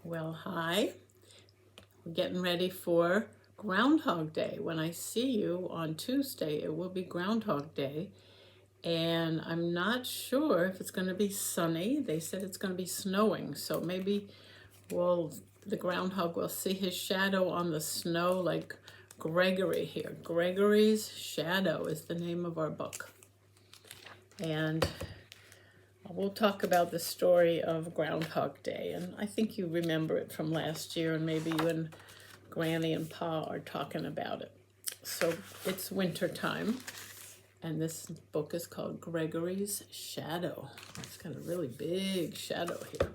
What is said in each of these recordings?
Well, hi. We're getting ready for Groundhog Day. When I see you on Tuesday, it will be Groundhog Day. And I'm not sure if it's going to be sunny. They said it's going to be snowing. So maybe the groundhog will see his shadow on the snow like Gregory here. Gregory's Shadow is the name of our book. And we'll talk about the story of Groundhog Day, and I think you remember it from last year, and maybe you and Granny and Pa are talking about it. So it's winter time, and this book is called Gregory's Shadow. It's got a really big shadow here.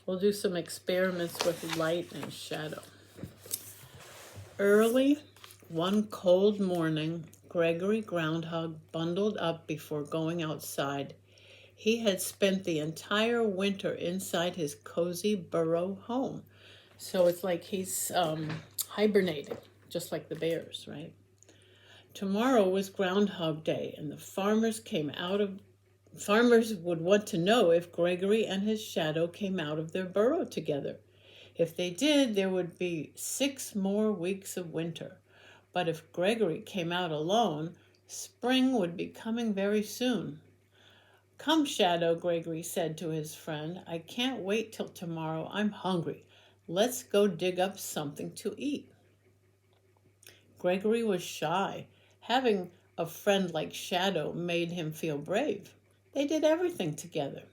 We'll do some experiments with light and shadow. Early one cold morning, Gregory Groundhog bundled up before going outside. He had spent the entire winter inside his cozy burrow home. So it's like he's hibernating, just like the bears, right? Tomorrow was Groundhog Day, and the farmers would want to know if Gregory and his shadow came out of their burrow together. If they did, there would be 6 more weeks of winter. But if Gregory came out alone, spring would be coming very soon. "Come, Shadow," Gregory said to his friend. "I can't wait till tomorrow. I'm hungry. Let's go dig up something to eat." Gregory was shy. Having a friend like Shadow made him feel brave. They did everything together.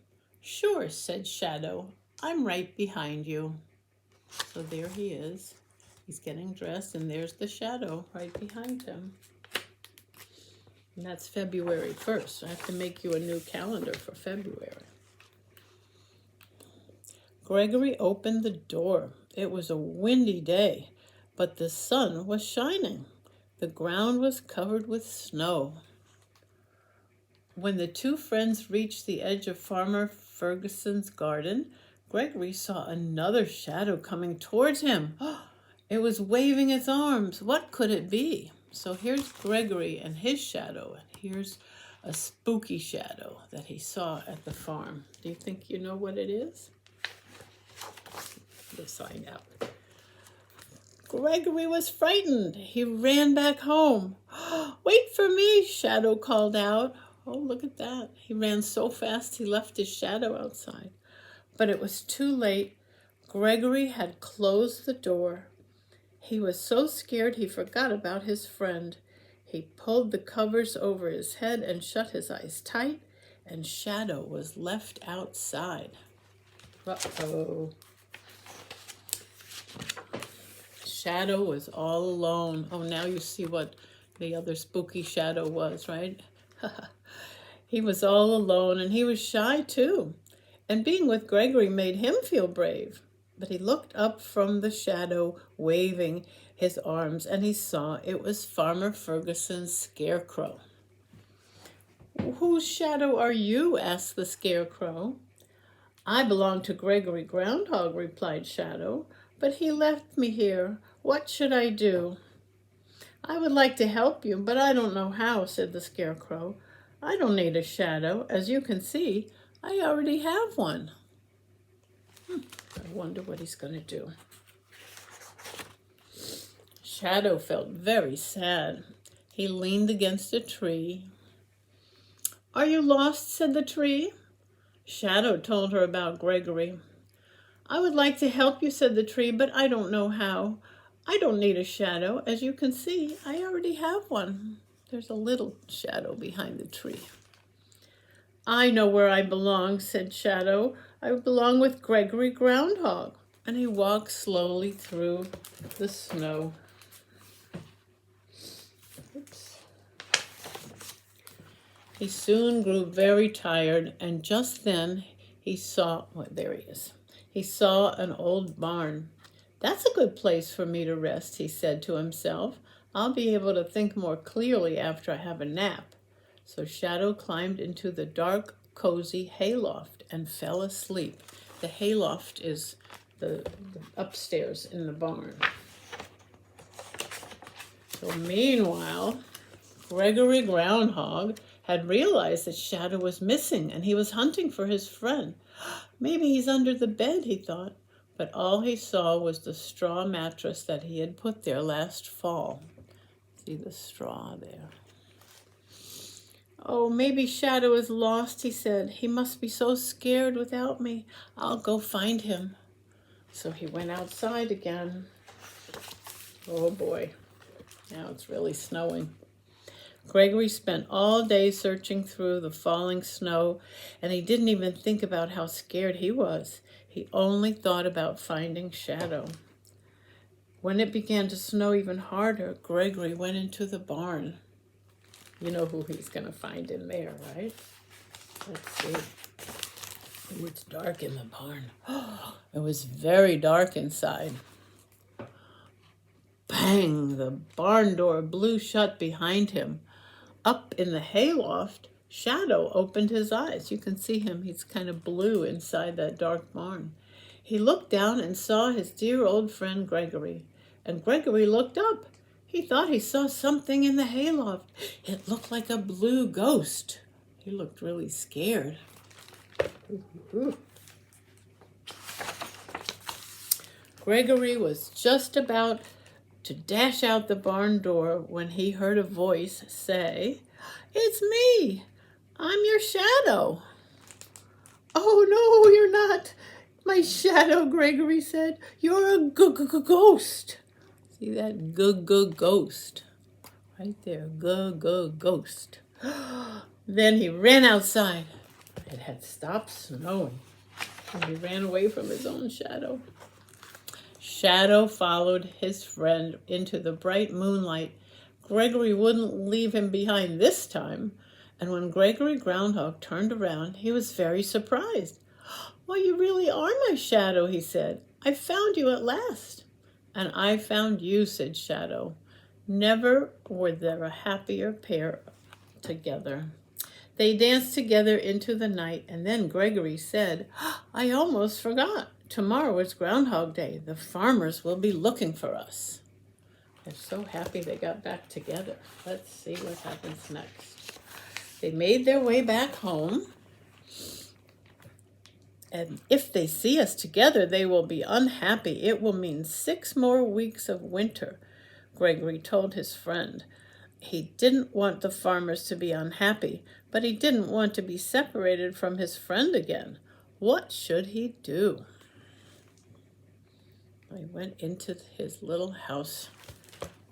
"Sure," said Shadow. "I'm right behind you." So there he is. He's getting dressed, and there's the shadow right behind him. And that's February 1st. I have to make you a new calendar for February. Gregory opened the door. It was a windy day, but the sun was shining. The ground was covered with snow. When the two friends reached the edge of Farmer Ferguson's garden, Gregory saw another shadow coming towards him. It was waving its arms. What could it be? So here's Gregory and his shadow, and here's a spooky shadow that he saw at the farm. Do you think you know what it is? Let's find out. Gregory was frightened. He ran back home. "Wait for me," Shadow called out. Oh, look at that. He ran so fast he left his shadow outside. But it was too late. Gregory had closed the door. He was so scared he forgot about his friend. He pulled the covers over his head and shut his eyes tight, and Shadow was left outside. Uh-oh. Shadow was all alone. Oh, now you see what the other spooky shadow was, right? He was all alone, and he was shy too. And being with Gregory made him feel brave. But he looked up from the shadow, waving his arms, and he saw it was Farmer Ferguson's scarecrow. "Whose shadow are you?" asked the scarecrow. "I belong to Gregory Groundhog," replied Shadow, "but he left me here. What should I do?" "I would like to help you, but I don't know how," said the scarecrow. "I don't need a shadow. As you can see, I already have one." I wonder what he's going to do. Shadow felt very sad. He leaned against a tree. "Are you lost?" said the tree. Shadow told her about Gregory. "I would like to help you," said the tree, "but I don't know how. I don't need a shadow. As you can see, I already have one." There's a little shadow behind the tree. "I know where I belong," said Shadow. "I belong with Gregory Groundhog." And he walked slowly through the snow. Oops. He soon grew very tired, and just then he saw, there he is. He saw an old barn. "That's a good place for me to rest," he said to himself. "I'll be able to think more clearly after I have a nap." So Shadow climbed into the dark, cozy hayloft and fell asleep. The hayloft is the upstairs in the barn. So meanwhile, Gregory Groundhog had realized that Shadow was missing, and he was hunting for his friend. "Maybe he's under the bed," he thought. but all he saw was the straw mattress that he had put there last fall. See the straw there. Oh, maybe Shadow is lost, he said. He must be so scared without me. I'll go find him. So he went outside again. Oh boy, now it's really snowing. Gregory spent all day searching through the falling snow, and he didn't even think about how scared he was. He only thought about finding Shadow. When it began to snow even harder, Gregory went into the barn. You know who he's going to find in there, right? Let's see. Oh, it's dark in the barn. It was very dark inside. Bang! The barn door blew shut behind him. Up in the hayloft, Shadow opened his eyes. You can see him. He's kind of blue inside that dark barn. He looked down and saw his dear old friend Gregory. And Gregory looked up. He thought he saw something in the hayloft. It looked like a blue ghost. He looked really scared. Ooh. Gregory was just about to dash out the barn door when he heard a voice say, "It's me. I'm your shadow." "Oh, no, you're not my shadow," Gregory said. "You're a ghost." See that? Ghost. Right there. Ghost. Then he ran outside. It had stopped snowing. And he ran away from his own shadow. Shadow followed his friend into the bright moonlight. Gregory wouldn't leave him behind this time. And when Gregory Groundhog turned around, he was very surprised. "Well, you really are my shadow," he said. "I found you at last." "And I found you," said Shadow. Never were there a happier pair together. They danced together into the night, and then Gregory said, "I almost forgot. Tomorrow is Groundhog Day. The farmers will be looking for us." They're so happy they got back together. Let's see what happens next. They made their way back home. "And if they see us together, they will be unhappy. It will mean 6 more weeks of winter," Gregory told his friend. He didn't want the farmers to be unhappy, but he didn't want to be separated from his friend again. What should he do? He went into his little house,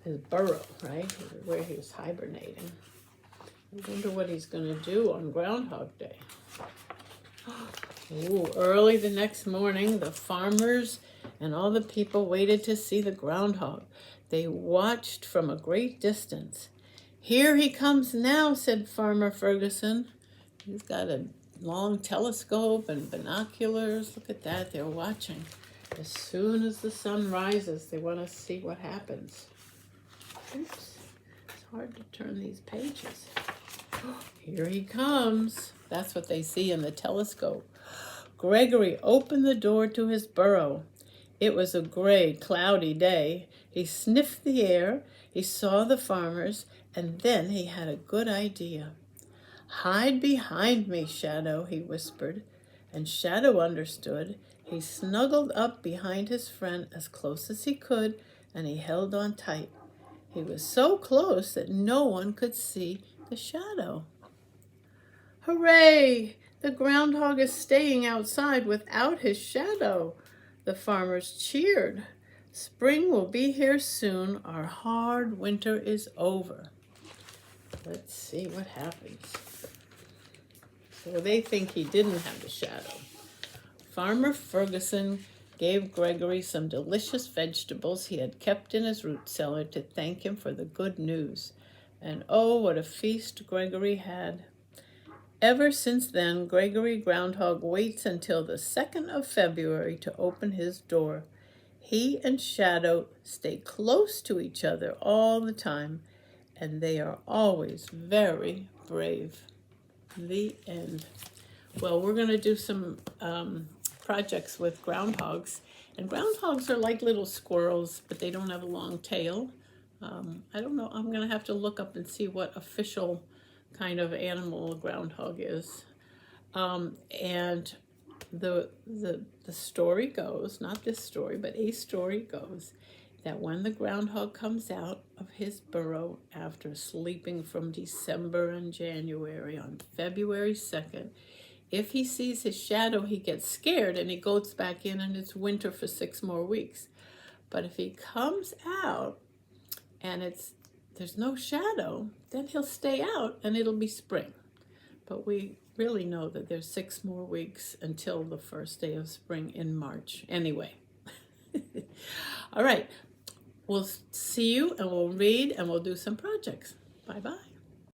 his burrow, right, where he was hibernating. I wonder what he's going to do on Groundhog Day. Ooh, early the next morning, the farmers and all the people waited to see the groundhog. They watched from a great distance. "Here he comes now," said Farmer Ferguson. He's got a long telescope and binoculars. Look at that, they're watching. As soon as the sun rises, they want to see what happens. Oops, it's hard to turn these pages. Here he comes. That's what they see in the telescope. Gregory opened the door to his burrow. It was a gray, cloudy day. He sniffed the air, he saw the farmers, and then he had a good idea. "Hide behind me, Shadow," he whispered, and Shadow understood. He snuggled up behind his friend as close as he could, and he held on tight. He was so close that no one could see the shadow. "Hooray! The groundhog is staying outside without his shadow." The farmers cheered. "Spring will be here soon. Our hard winter is over." Let's see what happens. So they think he didn't have the shadow. Farmer Ferguson gave Gregory some delicious vegetables he had kept in his root cellar to thank him for the good news. And oh, what a feast Gregory had. Ever since then, Gregory Groundhog waits until the 2nd of February to open his door. He and Shadow stay close to each other all the time, and they are always very brave. The end. Well, we're going to do some projects with groundhogs. And groundhogs are like little squirrels, but they don't have a long tail. I don't know. I'm going to have to look up and see what official kind of animal a groundhog is. And the story goes, not this story, but a story goes, that when the groundhog comes out of his burrow after sleeping from December and January, on February 2nd, if he sees his shadow, he gets scared and he goes back in, and it's winter for 6 more weeks. But if he comes out and there's no shadow, then he'll stay out and it'll be spring. But we really know that there's 6 more weeks until the first day of spring in March. Anyway, all right, we'll see you and we'll read and we'll do some projects. Bye-bye.